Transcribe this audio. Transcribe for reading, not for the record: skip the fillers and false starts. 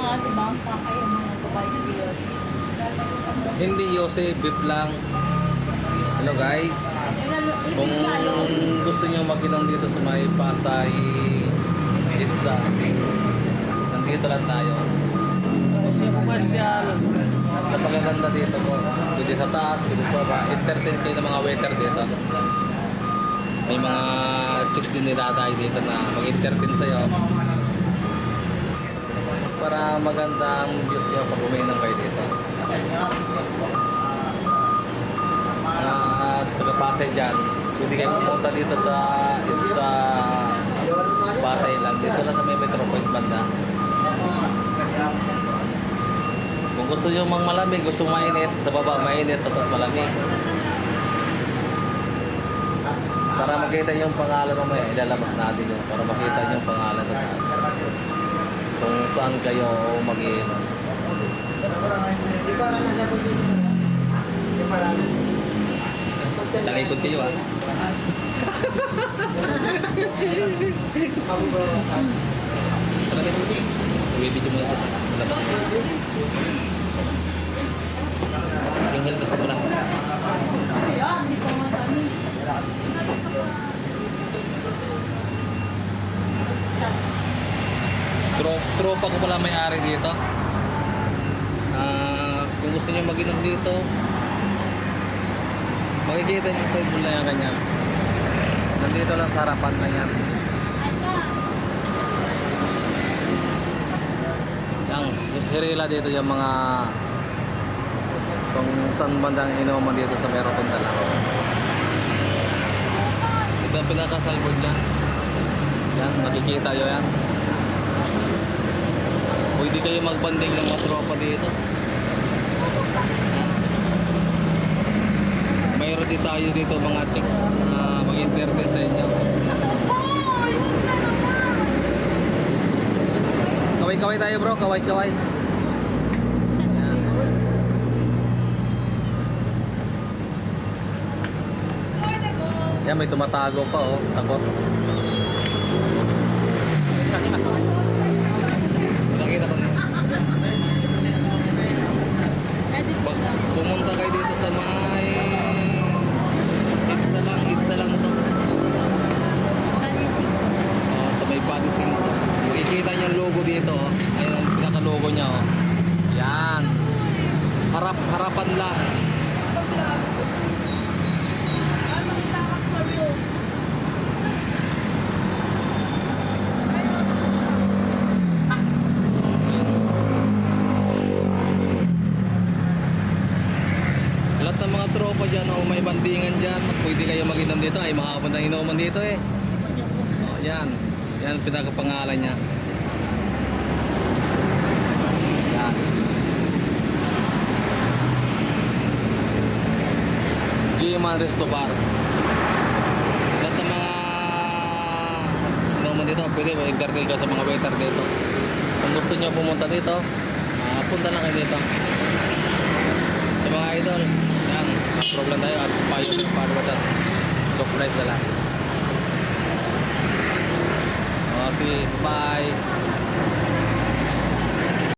mga di ba, kakayo mga babae ng Diyos. Hindi Yose, beef lang. Hello guys. Kung Ibig kayo. gusto niyo mag-inom dito sa may Pasay Pizza, nandito lang tayo. Kung gusto niyo pumasyal, napakaganda dito po. Pwede sa taas, pwede sa baba. Entertain kayo ng mga waiter dito. May mga chicks din nilatay dito na mag-entertain sa'yo. Para magandang views niyo pag umiinom kayo dito. Taga-Pasay dyan, pwede kayo pumunta dito sa Pasay lang, dito lang sa may Metro Point banda. Kung gusto nyo mang malamig, gusto mainit, sa baba mainit, sa taas malamig. Para makita yung pangalan mamaya, ilalabas natin yun, para makita yung pangalan sa taas kung saan kayo mag-iinom. Talikod kayo ah. Tara kayo. Video mo sa labas. Yung helmet ko pala. Kaya, hindi ko matami. Tropa ko pala may-ari dito. Kung gusto niyo mag-inom dito, makikita niyo sa ibon na yan ganyan. Nandito lang sa harapan na yan. Yang hirila dito yung mga kung saan bandang inuman dito sa Merotonda lang. Ito ang pinakasalbod niya. Yan, makikita nyo yan. Pwede kayo magbanding ng mga tropa dito. Mayroon din tayo dito mga chicks na mag-entertain sa inyo. Kaway-kaway tayo bro, kaway-kaway. Yan. Yan, may tumatago pa oh, takot. Nakita ko na. Pag pumunta kayo dito sa may Itza lang to. Sa may Padising to. Makikita nyo yung logo dito. Ayun ang pinaka-logo nya. Yan. Harapan lang. Lahat ng mga tropa dyan o may bandingan dyan, pwede kayo mag-inom dito. Ay makakapunta ng inuman dito eh. Yan. Yan ang pinakapangalan niya. Yan. G-Man Resto Bar. Lahat ng mga inuman dito, pwede mag-entertain ka sa mga waiter dito. Kung gusto nyo pumunta dito, punta lang kayo dito. Sa mga idol, yan, problem tayo at payo paano ba tas surprise na lang. Sige, bye.